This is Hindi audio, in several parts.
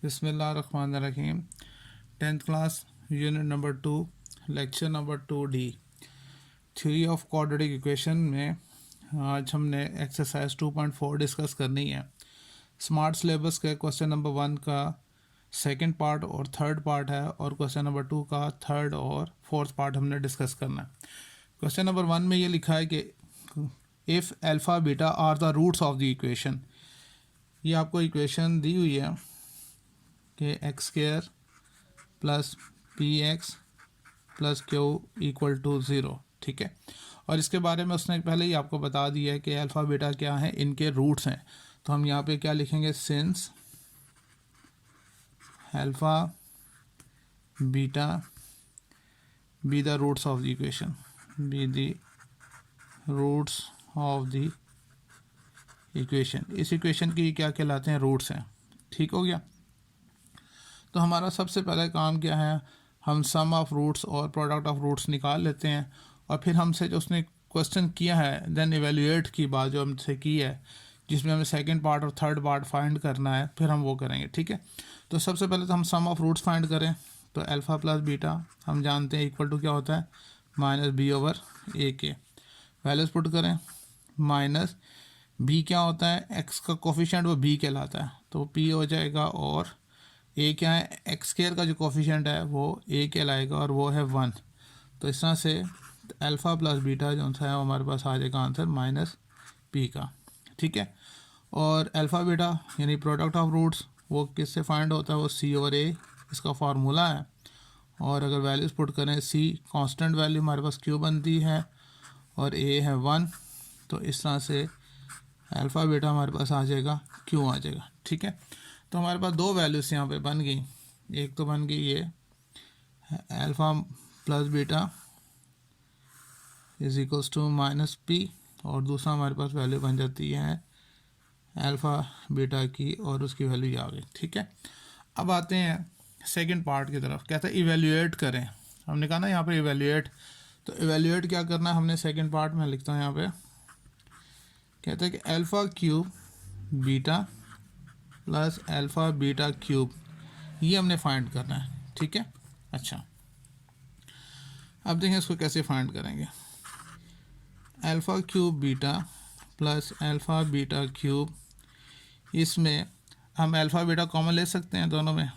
बिस्मिल्लाहिर्रहमानिर्रहीम। 10th class unit number 2 lecture number 2D theory of quadratic equation में आज हमने एक्सरसाइज 2.4 डिस्कस करनी है। स्मार्ट सिलेबस के क्वेश्चन नंबर 1 का सेकंड पार्ट और थर्ड पार्ट है और क्वेश्चन नंबर 2 का थर्ड और फोर्थ पार्ट हमने डिस्कस करना है। क्वेश्चन नंबर 1 में ये लिखा है कि if alpha beta are the roots of the equation. ये आपको इक्वेशन दी हुई है कि X square plus P X plus Q equal to zero, ठीक है। और इसके बारे में उसने पहले ही आपको बता दिया है कि अल्फ़ा बीटा क्या है, इनके रूट्स हैं। तो हम यहाँ पे क्या लिखेंगे, since alpha beta be the roots of the equation, be the roots of the equation. इस इक्वेशन की क्या कहलाते हैं, रूट्स हैं, ठीक हो गया। तो हमारा सबसे पहला काम क्या है, हम सम ऑफ रूट्स और प्रोडक्ट ऑफ रूट्स निकाल लेते हैं और फिर हमसे जो उसने क्वेश्चन किया है देन इवेल्यूएट की बात जो हमसे की है, जिसमें हमें सेकंड पार्ट और थर्ड पार्ट फाइंड करना है, फिर हम वो करेंगे, ठीक है। तो सबसे पहले तो हम सम ऑफ रूट्स फाइंड करें। तो अल्फ़ा प्लस बीटा हम जानते हैं इक्वल टू क्या होता है, माइनस बी ओवर ए के। वैल्यूज पुट करें, माइनस बी क्या होता है, एक्स का कोफिशिएंट वो बी कहलाता है, तो पी हो जाएगा। और ए क्या है, एक्स स्क्वायर का जो कोफिशिएंट है वो ए कहलाएगा और वो है 1। तो इस तरह से अल्फ़ा प्लस बीटा जो है हमारे पास आ जाएगा आंसर माइनस पी का, ठीक है। और अल्फ़ा बीटा यानी प्रोडक्ट ऑफ रूट्स वो किससे फाइंड होता है, वो सी ओवर ए इसका फार्मूला है। और अगर वैल्यूज़ पुट करें, सी कांस्टेंट वैल्यू हमारे पास क्यू बनती है और ए है 1। तो इस तरह से अल्फ़ा बीटा हमारे पास आ जाएगा, क्यू आ जाएगा, ठीक है। तो हमारे पास दो वैल्यूज़ यहाँ पे बन गई। एक तो बन गई ये alpha plus beta is equals to minus P, और दूसरा हमारे पास वैल्यू बन जाती है अल्फ़ा बीटा की और उसकी वैल्यू आ गई, ठीक है। अब आते हैं सेकंड पार्ट की तरफ। कहता है इवेल्यूएट करें। हमने कहा ना यहाँ पे इवेल्यूएट, तो इवेल्यूएट क्या करना है हमने सेकंड पार्ट में लिखता हूँ यहाँ पे। कहता है कि alpha cube beta plus alpha beta cube, ये हमने फाइंड करना है, ठीक है। अच्छा, अब देखें इसको कैसे फाइंड करेंगे। Alpha cube beta plus alpha beta cube, इसमें हम अल्फ़ा बीटा कॉमन ले सकते हैं, दोनों में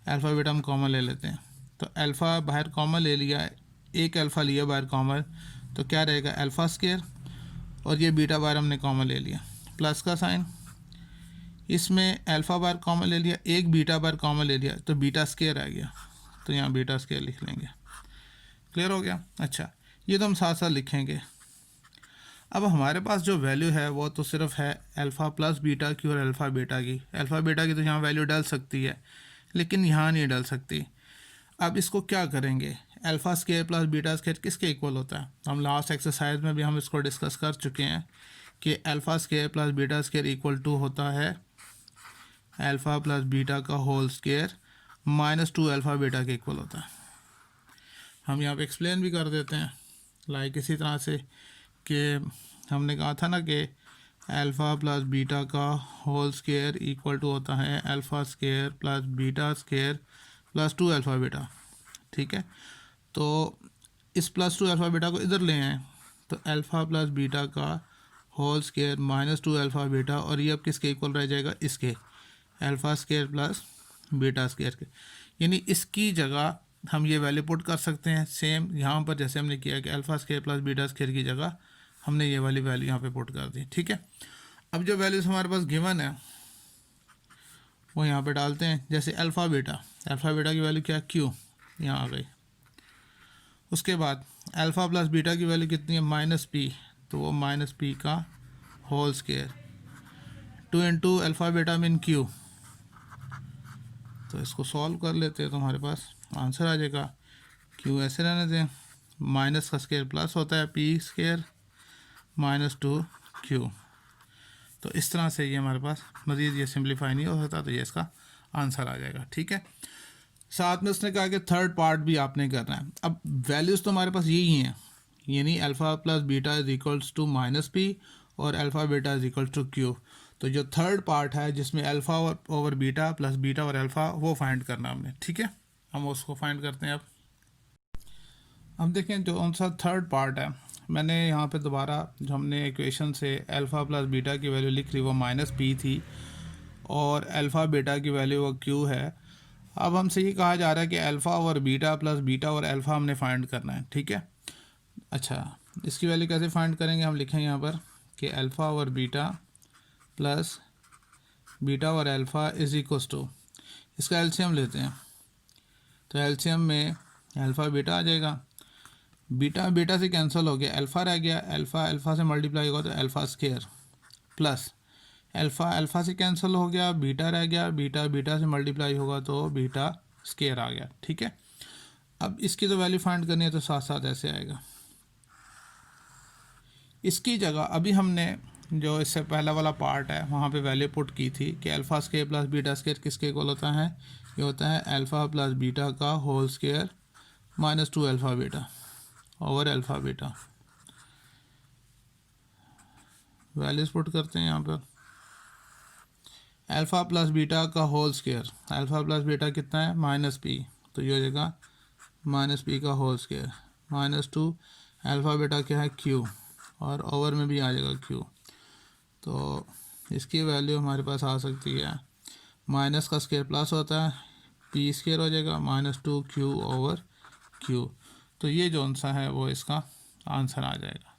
अल्फ़ा बीटा हम कॉमन ले लेते हैं। तो अल्फ़ा बाहर कॉमन ले लिया, एक अल्फ़ा लिया बाहर कॉमन, तो क्या रहेगा अल्फ़ा स्क्वायर, और ये बीटा बाहर हमने कॉमन ले लिया, प्लस का साइन। इसमें अल्फ़ा बार कॉमन ले लिया, एक बीटा बार कॉमन ले लिया, तो बीटा स्क्वायर आ गया, तो यहाँ बीटा स्क्वायर लिख लेंगे। क्लियर हो गया। अच्छा, ये तो हम साथ साथ लिखेंगे। अब हमारे पास जो वैल्यू है वो तो सिर्फ है अल्फ़ा प्लस बीटा की और अल्फ़ा बीटा की। अल्फ़ा बीटा की तो यहाँ वैल्यू डल सकती है लेकिन यहाँ नहीं डल सकती। अब इसको क्या करेंगे, alpha square plus beta square किसके इक्वल होता है। हम लास्ट एक्सरसाइज में भी हम इसको डिस्कस कर चुके हैं कि alpha square plus beta square equal to होता है अल्फ़ा प्लस बीटा का whole square minus 2 alpha beta के इक्वल होता है। हम यहाँ पे एक्सप्लेन भी कर देते हैं लाइक इसी तरह से कि हमने कहा था ना कि अल्फ़ा प्लस बीटा का होल स्क्वायर इक्वल टू होता है alpha square plus beta square plus 2 alpha beta, ठीक है। तो इस प्लस 2 अल्फ़ा बीटा को इधर ले आए, तो अल्फ़ा प्लस बीटा का whole square minus 2 alpha beta, और ये अब किसके इक्वल रह जाएगा, इसके alpha square plus beta square के। यानी इसकी जगह हम ये वैल्यू पुट कर सकते हैं सेम यहाँ पर जैसे हमने किया कि alpha square plus beta square की जगह हमने ये वाली वैल्यू यहाँ पे पुट कर दी, ठीक है। अब जो वैल्यूज़ हमारे पास गिवन है वो यहाँ पे डालते हैं। जैसे अल्फ़ा बीटा की वैल्यू क्या, क्यू, यहाँ आ गई। उसके बाद अल्फ़ा प्लस बीटा की वैल्यू कितनी है, माइनस पी, तो वो माइनस पी का whole square, 2 into alpha beta mean q. तो इसको सॉल्व कर लेते हैं तो हमारे पास आंसर आ जाएगा, क्यू ऐसे रहने दें, माइनस का स्क्वायर प्लस होता है पी स्क्वायर माइनस 2 क्यू। तो इस तरह से ये हमारे पास मज़ीद ये सिंप्लीफाई नहीं हो सकता, तो ये इसका आंसर आ जाएगा, ठीक है। साथ में उसने कहा कि थर्ड पार्ट भी आपने करना है। अब वैल्यूज़ तो हमारे पास यही हैं, यानी alpha plus beta is equals to minus P और alpha beta is equals to Q. तो जो थर्ड पार्ट है जिसमें alpha over beta plus beta और अल्फ़ा वो फाइंड करना हमने, ठीक है। हम उसको फाइंड करते हैं। अब देखें जो कौन सा थर्ड पार्ट है, मैंने यहाँ पे दोबारा जो हमने इक्वेशन से अल्फ़ा प्लस बीटा की वैल्यू लिख ली वो माइनस पी थी और अल्फ़ा बीटा की वैल्यू वो क्यू है। अब हमसे ये कहा जा रहा है कि अल्फ़ा और बीटा प्लस बीटा और अल्फ़ा हमने फाइंड करना है, ठीक है। अच्छा, इसकी वैल्यू कैसे फाइंड करेंगे, हम लिखेंगे यहाँ पर कि अल्फ़ा और बीटा प्लस बीटा और अल्फ़ा इज़ इक्वल्स टू, इसका एलसीएम लेते हैं। तो एलसीएम में अल्फ़ा बीटा आ जाएगा, बीटा बीटा से कैंसिल हो गया, अल्फ़ा रह गया, अल्फ़ा अल्फ़ा से मल्टीप्लाई होगा तो alpha square plus alpha alpha से कैंसिल हो गया, बीटा रह गया, बीटा बीटा से मल्टीप्लाई होगा तो बीटा स्क्वायर आ गया, ठीक है। अब इसकी तो वैल्यू फाइंड करनी है तो साथ साथ ऐसे आएगा। इसकी जगह अभी हमने जो इससे पहला वाला पार्ट है वहाँ पे वैल्यू पुट की थी कि alpha square plus beta square किसके इक्वल होता है, ये होता है अल्फ़ा प्लस बीटा का whole square minus 2 alpha beta over alpha beta. Values put करते हैं यहाँ पर, अल्फ़ा प्लस बीटा का whole square, alpha plus beta कितना है माइनस पी, तो ये हो जाएगा माइनस पी का whole square minus 2 alpha beta क्या है क्यू और ओवर में भी आ जाएगा क्यू। तो इसकी वैल्यू हमारे पास आ सकती है, माइनस का स्क्वायर प्लस होता है पी स्क्वायर हो जाएगा माइनस 2 क्यू ओवर क्यू। तो ये जो सा है वो इसका आंसर आ जाएगा।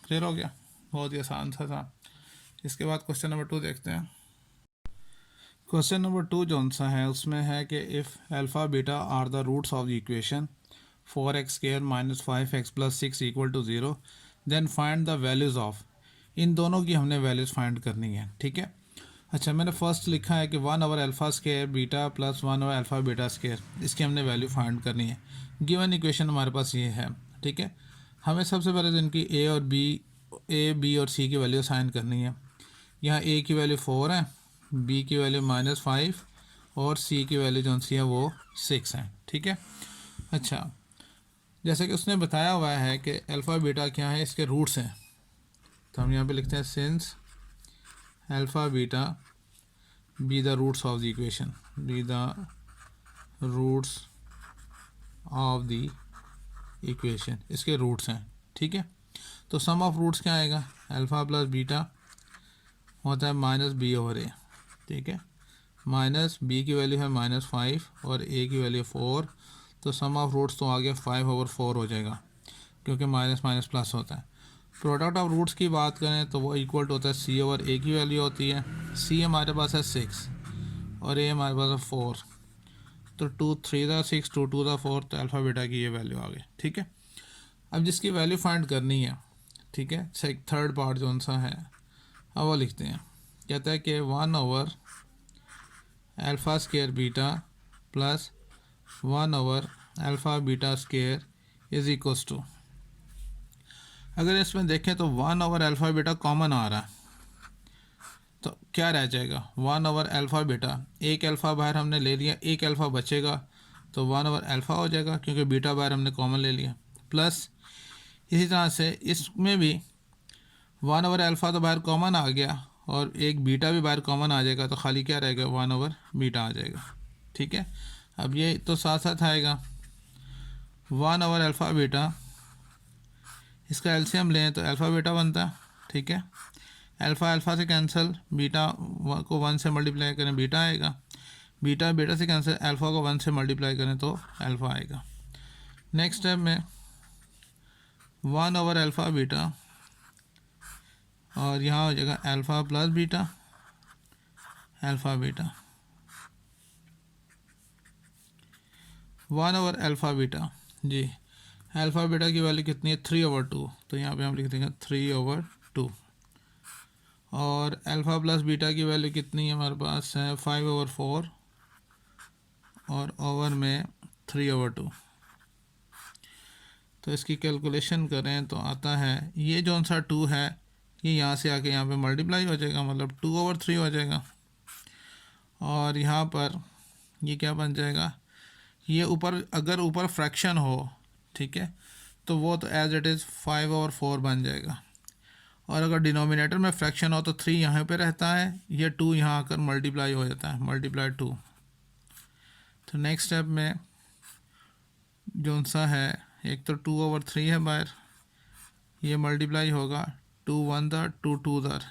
क्लियर हो गया, बहुत ही आसान सा था। इसके बाद क्वेश्चन नंबर 2 देखते हैं। क्वेश्चन नंबर 2 जो सा है उसमें है कि if alpha beta are the roots of the equation 4x square minus 5x plus 6 equal to 0 then find the values of, इन दोनों की हमने वैल्यूज़ फाइंड करनी है, ठीक है। अच्छा, मैंने फर्स्ट लिखा है कि 1 over alpha square beta plus 1 over alpha beta square, इसकी हमने वैल्यू फाइंड करनी है। गिवन इक्वेशन हमारे पास ये है, ठीक है। हमें सबसे पहले तो इनकी ए बी और सी की वैल्यू असाइन करनी है। यहाँ ए की वैल्यू 4 है, बी की वैल्यू -5 और सी की वैल्यू जो सी है वो 6 है, ठीक है। अच्छा, जैसे कि उसने बताया हुआ है कि अल्फ़ा बीटा क्या है, इसके रूट्स हैं, तो हम यहाँ पे लिखते हैं since alpha beta be the roots of the equation, be the roots of the equation, इसके रूट्स हैं, ठीक है। तो सम ऑफ रूट्स क्या आएगा, अल्फ़ा प्लस बीटा होता है माइनस बी ओवर ए, ठीक है। माइनस बी की वैल्यू है -5 और ए की वैल्यू 4, तो सम ऑफ रूट्स तो आ गया 5 ओवर 4 हो जाएगा क्योंकि माइनस माइनस प्लस होता है। प्रोडक्ट ऑफ रूट्स की बात करें तो वो इक्वल होता है सी ओवर ए की वैल्यू होती है, सी हमारे पास है 6 और ए हमारे पास है 4, तो 2 3 था 6 2 2 था 4, तो अल्फ़ा बीटा की ये वैल्यू आ गई, ठीक है। अब जिसकी वैल्यू फाइंड करनी है, ठीक है, थर्ड पार्ट जो सा है अब वो लिखते हैं। कहता है कि 1 over alpha square beta plus 1 over alpha beta square is equals to, अगर इसमें देखें तो 1 ओवर अल्फ़ा बीटा कॉमन आ रहा है, तो क्या रह जाएगा 1 ओवर अल्फ़ा बीटा, एक अल्फ़ा बाहर हमने ले लिया, एक अल्फ़ा बचेगा तो 1 ओवर अल्फ़ा हो जाएगा क्योंकि बीटा बाहर हमने कॉमन ले लिया, प्लस इसी तरह से इसमें भी 1 ओवर अल्फ़ा तो बाहर कॉमन आ गया और एक बीटा भी बाहर कॉमन आ जाएगा, तो खाली क्या रहेगा 1 ओवर बीटा आ जाएगा, ठीक है। अब ये तो साथ साथ आएगा 1 ओवर अल्फ़ा बीटा, इसका एलसीएम लें तो अल्फ़ा बीटा बनता है, ठीक है। अल्फ़ा अल्फ़ा से कैंसिल, बीटा को 1 से मल्टीप्लाई करें बीटा आएगा, बीटा बीटा से कैंसिल, अल्फ़ा को 1 से मल्टीप्लाई करें तो अल्फ़ा आएगा। नेक्स्ट स्टेप में 1 ओवर अल्फ़ा बीटा और यहाँ हो जाएगा alpha plus beta alpha beta, 1 over alpha beta जी, अल्फ़ा बीटा की वैल्यू कितनी है 3 ओवर 2, तो यहाँ पे हम लिख देंगे 3 ओवर 2, और अल्फ़ा प्लस बीटा की वैल्यू कितनी है हमारे पास है 5 ओवर 4 और ओवर में 3 ओवर 2, तो इसकी कैलकुलेशन करें तो आता है ये जो सा 2 है ये यहाँ से आके यहाँ पे मल्टीप्लाई हो जाएगा, मतलब 2 ओवर 3 हो जाएगा, और यहाँ पर ये क्या बन जाएगा, ये ऊपर अगर ऊपर फ्रैक्शन हो, ठीक है, तो वो तो एज इट इज़ 5 ओवर 4 बन जाएगा, और अगर डिनोमिनेटर में फ्रैक्शन हो तो 3 यहाँ पे रहता है, ये 2 यहाँ आकर मल्टीप्लाई हो जाता है, मल्टीप्लाई 2। तो नेक्स्ट स्टेप में जो सा है, एक तो 2/3 है बाहर, ये मल्टीप्लाई होगा 2 1 दर 2 2 दर,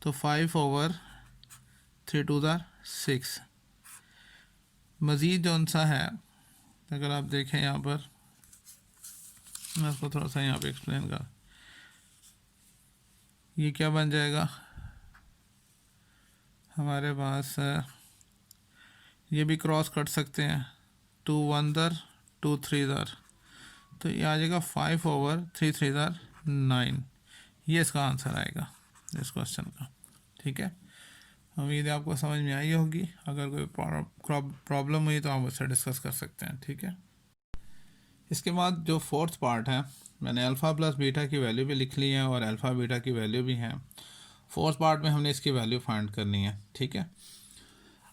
तो 5/3 2 दर 6। मज़ीद जो सा है, अगर आप देखें यहाँ पर, मैं आपको थोड़ा सा यहाँ पे एक्सप्लेन कर, ये क्या बन जाएगा हमारे पास, ये भी क्रॉस कर सकते हैं, 2 1 दर 2 3 दर, तो ये आ जाएगा 5/3 3 दर 9। ये इसका आंसर आएगा इस क्वेश्चन का। ठीक है, उम्मीद है आपको समझ में आई होगी। अगर कोई प्रॉब्लम हुई तो आप उससे डिस्कस कर सकते हैं। ठीक है, इसके बाद जो फोर्थ पार्ट है, मैंने अल्फ़ा प्लस बीटा की वैल्यू भी लिख ली है और अल्फ़ा बीटा की वैल्यू भी है। फोर्थ पार्ट में हमने इसकी वैल्यू फाइंड करनी है। ठीक है,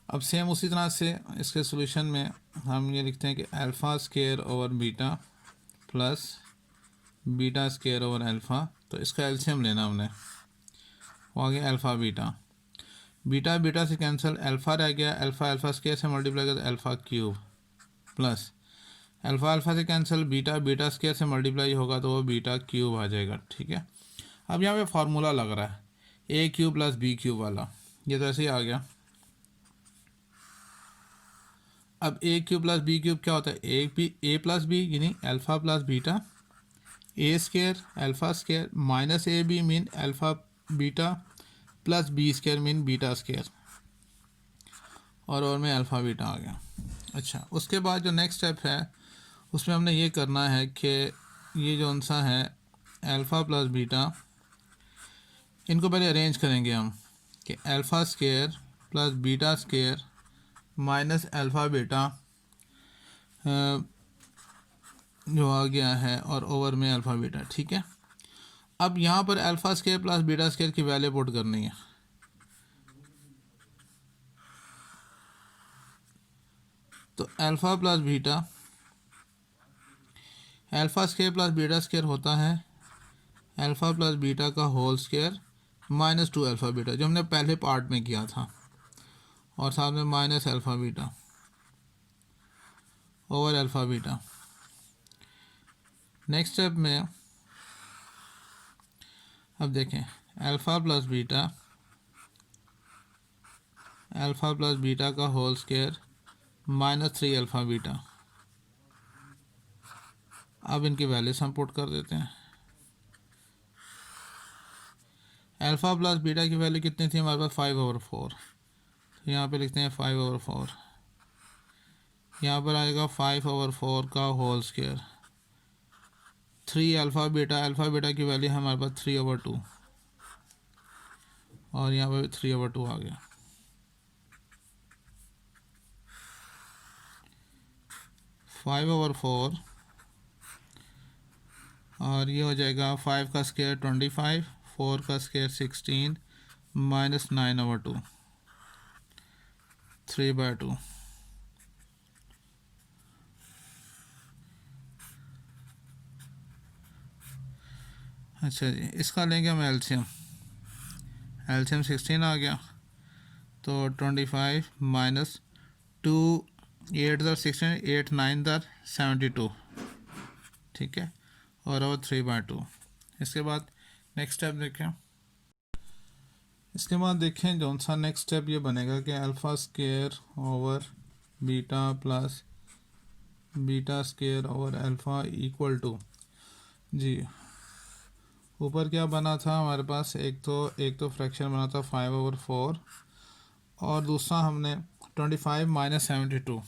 अब सेम उसी तरह से इसके सॉल्यूशन में हम ये लिखते हैं कि alpha square over beta plus beta square over alpha, तो इसका एलसीएम लेना हमने, वो आ गया अल्फ़ा बीटा। बीटा बीटा से कैंसिल, अल्फ़ा रह गया, अल्फ़ा अल्फ़ा स्क्वायर से मल्टीप्लाई कर alpha cube, plus alpha alpha से कैंसिल, बीटा बीटा स्क्वायर से मल्टीप्लाई होगा तो वो बीटा क्यूब आ जाएगा। ठीक है, अब यहाँ पे फार्मूला लग रहा है a cube plus b cube वाला, ये तो ऐसे ही आ गया। अब a cube plus b cube क्या होता है, ए प्लस बी यानी alpha plus beta, a square alpha square minus a b mean alpha beta plus b square mean beta square, और में अल्फ़ा बीटा आ गया। अच्छा, उसके बाद जो नेक्स्ट स्टेप है उसमें हमने ये करना है कि ये जो सा है अल्फ़ा प्लस बीटा, इनको पहले अरेंज करेंगे हम कि alpha square plus beta square minus alpha beta जो आ गया है और ओवर में अल्फ़ा बीटा। ठीक है, अब यहाँ पर alpha square plus beta square की वैल्यू पुट करनी है। तो alpha plus beta, alpha square plus beta square होता है अल्फ़ा प्लस बीटा का whole square minus 2 alpha beta, जो हमने पहले पार्ट में किया था, और साथ में minus alpha beta over alpha beta. Next step में अब देखें अल्फ़ा प्लस बीटा का whole square minus 3 alpha beta. अब इनकी वैल्यूज हम पुट कर देते हैं। अल्फ़ा प्लस बीटा की वैल्यू कितनी थी हमारे पास, 5/4, तो यहाँ पे लिखते हैं 5/4, यहाँ पर आएगा 5/4 का होल स्क्वायर, 3 अल्फ़ा बीटा की वैल्यू हमारे पास 3/2, और यहाँ पर 3/2 आ गया। फाइव ओवर 4 और ये हो जाएगा 5 का स्क्वायर 25, 4 का स्क्वायर 16 माइनस 9/2, 3/2। अच्छा जी, इसका लेंगे हम एलसीएम 16 आ गया, तो 25 माइनस 2 8 दर 16, 8 9 दर 72। ठीक है, और 3/2। इसके बाद नेक्स्ट स्टेप देखें, इसके बाद देखें जो सा नेक्स्ट स्टेप ये बनेगा कि alpha square over beta plus beta square over alpha equal to, जी ऊपर क्या बना था हमारे पास, एक तो फ्रैक्शन बना था 5/4, और दूसरा हमने 25 माइनस 72,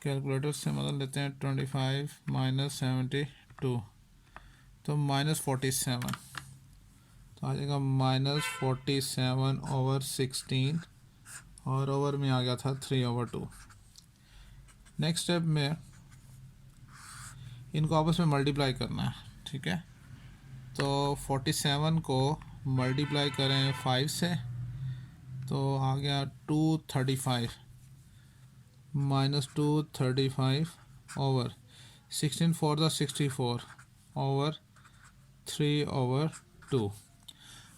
कैलकुलेटर से मतलब लेते हैं 25 माइनस 72, तो माइनस 47, तो आ जाएगा माइनस 47/16, और ओवर में आ गया था 3/2। नेक्स्ट स्टेप में इनको आपस में मल्टीप्लाई करना है। ठीक है, तो 47 को मल्टीप्लाई करें 5 से, तो आ गया 235 माइनस 235 ओवर 16 4 द 64 ओवर 3/2। 2।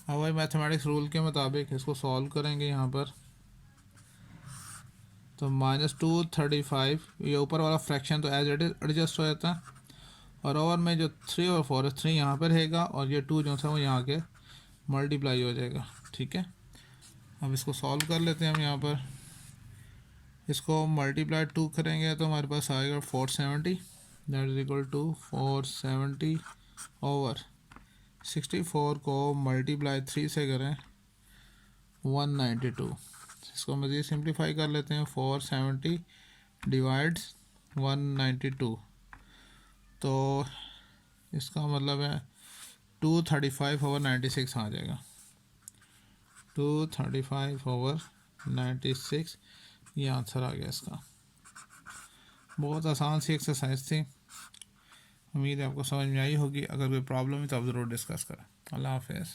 अब वही मैथमेटिक्स रूल के मुताबिक इसको सॉल्व करेंगे यहाँ पर, तो -235, ये ऊपर वाला फ्रैक्शन तो एज इट इज एडजस्ट हो जाता है, और ओवर में जो 3 और 4 है, 3 यहाँ पर रहेगा और ये 2 जो सा वो यहाँ के मल्टीप्लाई हो जाएगा। ठीक है, अब इसको सॉल्व कर लेते हैं हम। यहाँ पर इसको मल्टीप्लाई 2 करेंगे तो हमारे पास आएगा 470, that is equal to 470 over 64 को मल्टीप्लाई 3 से करें 192। इसको मज़ीद सिंप्लीफाई कर लेते हैं, 470 डिवाइड्स 192, तो इसका मतलब है 235 ओवर 96 आ जाएगा। 235 ओवर 96 ये आंसर आ गया इसका। बहुत आसान सी एक्सरसाइज थी, उम्मीद है आपको समझ में आई होगी। अगर कोई प्रॉब्लम है तो आप ज़रूर डिस्कस करें। अल्लाह हाफ़िज़।